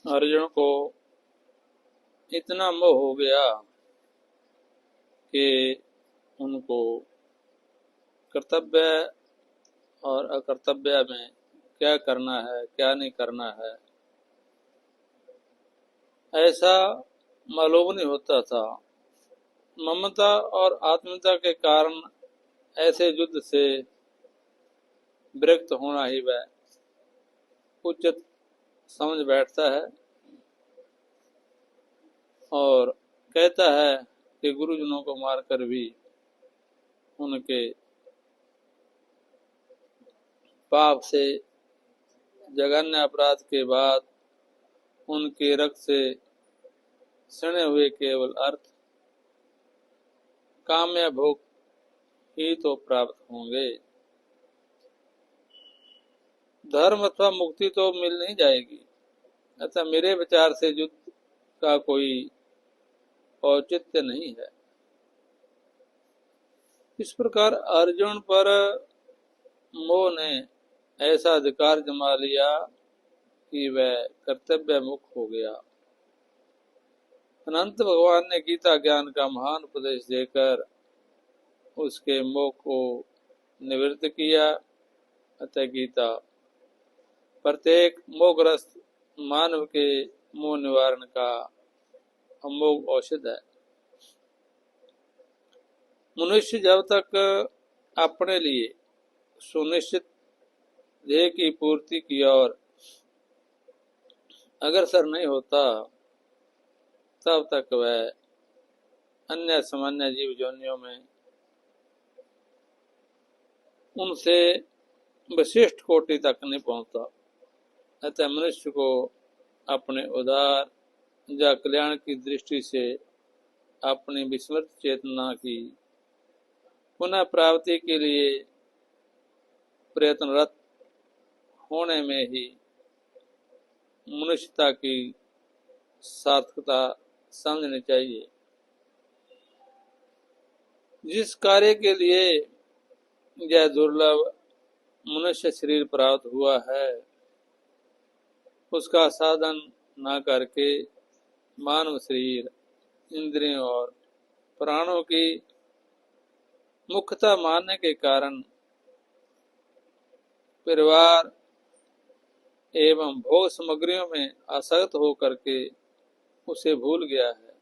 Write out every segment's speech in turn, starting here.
अर्जुन को इतना मोह हो गया कि उनको कर्तव्य और अकर्तव्य में क्या करना है क्या नहीं करना है ऐसा मालूम नहीं होता था। ममता और आत्मीयता के कारण ऐसे युद्ध से विरक्त होना ही वह उचित समझ बैठता है और कहता है कि गुरुजनों को मारकर भी उनके पाप से जघन्य अपराध के बाद उनके रक्त से सने हुए केवल अर्थ काम या भोग ही तो प्राप्त होंगे। धर्म अथवा मुक्ति तो मिल नहीं जाएगी। अतः मेरे विचार से युद्ध का कोई औचित्य नहीं है। इस प्रकार अर्जुन पर मोह ने ऐसा अधिकार जमा लिया कि वह कर्तव्य मुख हो गया। अनंत भगवान ने गीता ज्ञान का महान उपदेश देकर उसके मोह को निवृत्त किया। अतः गीता प्रत्येक मोहग्रस्त मानव के मोह निवारण का अमोघ औषध है। मनुष्य जब तक अपने लिए सुनिश्चित ध्येय की पूर्ति की ओर अग्रसर नहीं होता तब तक वह अन्य सामान्य जीव योनियों में उनसे विशिष्ट कोटि तक नहीं पहुंचता। अतः मनुष्य को अपने उदार या कल्याण की दृष्टि से अपनी विस्मृत चेतना की पुनः प्राप्ति के लिए प्रयत्नरत होने में ही मनुष्यता की सार्थकता समझनी चाहिए। जिस कार्य के लिए यह दुर्लभ मनुष्य शरीर प्राप्त हुआ है उसका साधन न करके मानव शरीर इंद्रियों और प्राणों की मुख्यता मानने के कारण परिवार एवं भोग सामग्रियों में आसक्त होकर के उसे भूल गया है।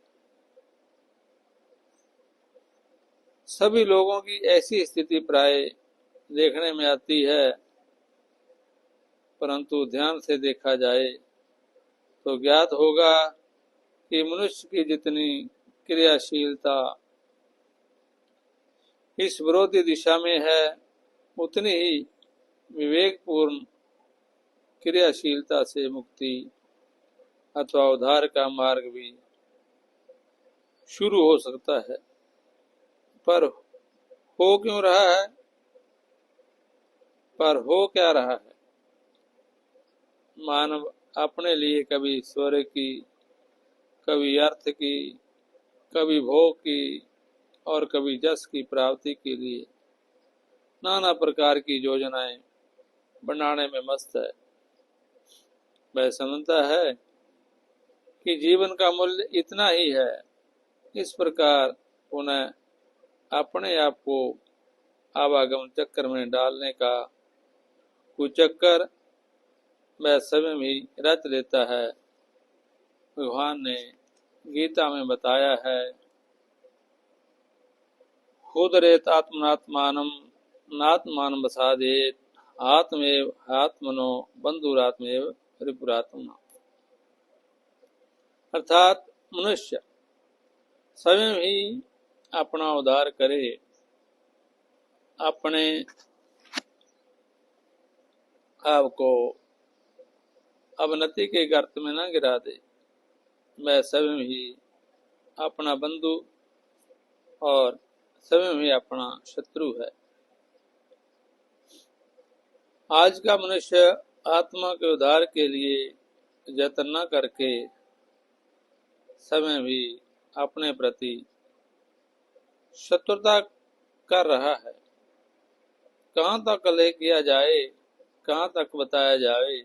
सभी लोगों की ऐसी स्थिति प्राय देखने में आती है, परंतु ध्यान से देखा जाए तो ज्ञात होगा कि मनुष्य की जितनी क्रियाशीलता इस विरोधी दिशा में है उतनी ही विवेकपूर्ण क्रियाशीलता से मुक्ति अथवा उद्धार का मार्ग भी शुरू हो सकता है। पर हो क्यों रहा है? पर हो क्या रहा है? मानव अपने लिए कभी स्वर्ग की, कभी अर्थ की, कभी भोग की और कभी जस की प्राप्ति के लिए नाना प्रकार की योजनाएं बनाने में मस्त है। वह समझता है कि जीवन का मूल्य इतना ही है। इस प्रकार पुनः अपने आप को आवागमन चक्कर में डालने का कुचक्कर वह स्वयं ही रच लेता है। भगवान ने गीता में बताया है, खुदरेत आत्मनात्मानम नात्मानम वसादेत आत्मेव आत्मनो बंधुरात्मेव रिपुरात्मना। अर्थात मनुष्य स्वयं ही अपना उद्धार करे, अपने आप को अवनति के गर्त में न गिरा दे। मैं स्वयं ही अपना बंधु और स्वयं ही अपना शत्रु है। आज का मनुष्य आत्मा के उद्धार के लिए यत्न न करके स्वयं भी अपने प्रति शत्रुता कर रहा है। कहाँ तक कलह किया जाए, कहाँ तक बताया जाए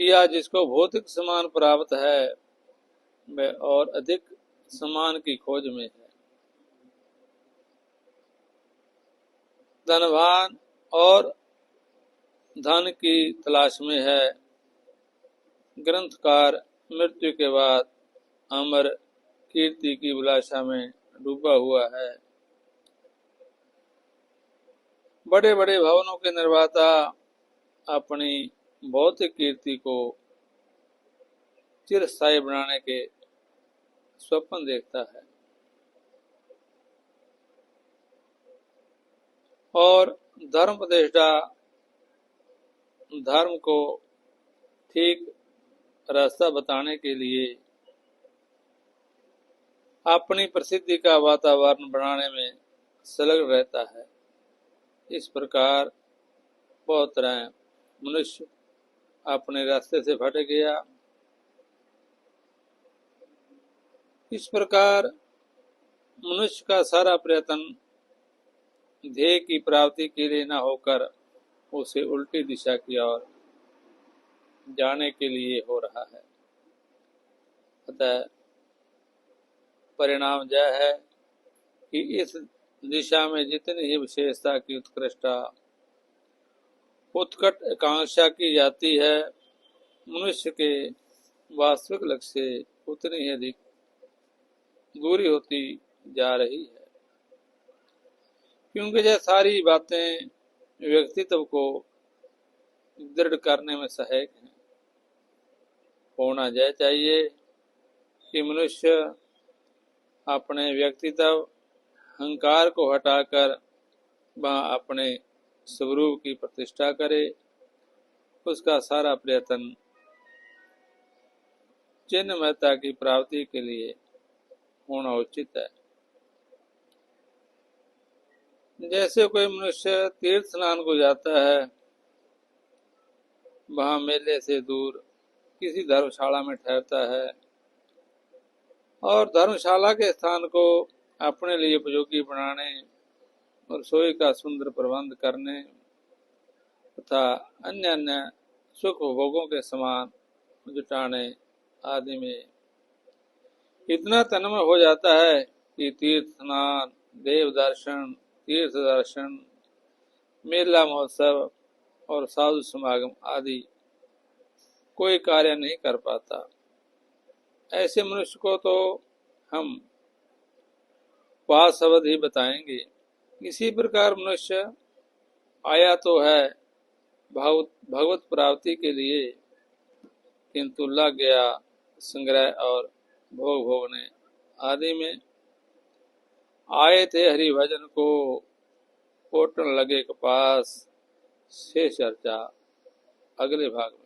या जिसको भौतिक सम्मान प्राप्त है वह और अधिक सम्मान की खोज में है। धनवान और धन की तलाश में है। ग्रंथकार मृत्यु के बाद अमर कीर्ति की अभिलाषा में डूबा हुआ है। बड़े बड़े भवनों के निर्माता अपनी भौतिक कीर्ति को चिरस्थायी बनाने के स्वप्न देखता है और धर्मोपदेष्टा धर्म को ठीक रास्ता बताने के लिए अपनी प्रसिद्धि का वातावरण बनाने में संलग्न रहता है। इस प्रकार बहुत तरह मनुष्य अपने रास्ते से भटक गया। इस प्रकार मनुष्य का सारा प्रयत्न ध्येय की प्राप्ति के लिए न होकर उसे उल्टी दिशा की ओर जाने के लिए हो रहा है। अतः परिणाम यह है कि इस दिशा में जितनी ही विशेषता की उत्कृष्टता उत्कट आकांक्षा की जाती है, मनुष्य के वास्तविक लक्ष्य से उतनी ही अधिक दूरी होती जा रही है, क्योंकि यह सारी बातें व्यक्तित्व को दृढ़ करने में सहायक हैं। होना यह चाहिए कि मनुष्य अपने व्यक्तित्व अहंकार को हटाकर वह अपने स्वरूप की प्रतिष्ठा करे। उसका सारा प्रयत्न चिन्मयता की प्राप्ति के लिए होना उचित है। जैसे कोई मनुष्य तीर्थ स्नान को जाता है, वहां मेले से दूर किसी धर्मशाला में ठहरता है और धर्मशाला के स्थान को अपने लिए उपयोगी बनाने और रसोई का सुंदर प्रबंध करने तथा अन्य अन्य सुख भोगों के सामान जुटाने आदि में इतना तन्मय हो जाता है कि तीर्थ स्नान, देव दर्शन, तीर्थ दर्शन, मेला महोत्सव और साधु समागम आदि कोई कार्य नहीं कर पाता। ऐसे मनुष्य को तो हम वासवधि बताएंगे। इसी प्रकार मनुष्य आया तो है भगवत प्राप्ति के लिए, किंतु लग गया संग्रह और भोग भोगने आदि में। आए थे हरि भजन को, कोटन लगे कपास। शेष चर्चा अगले भाग में।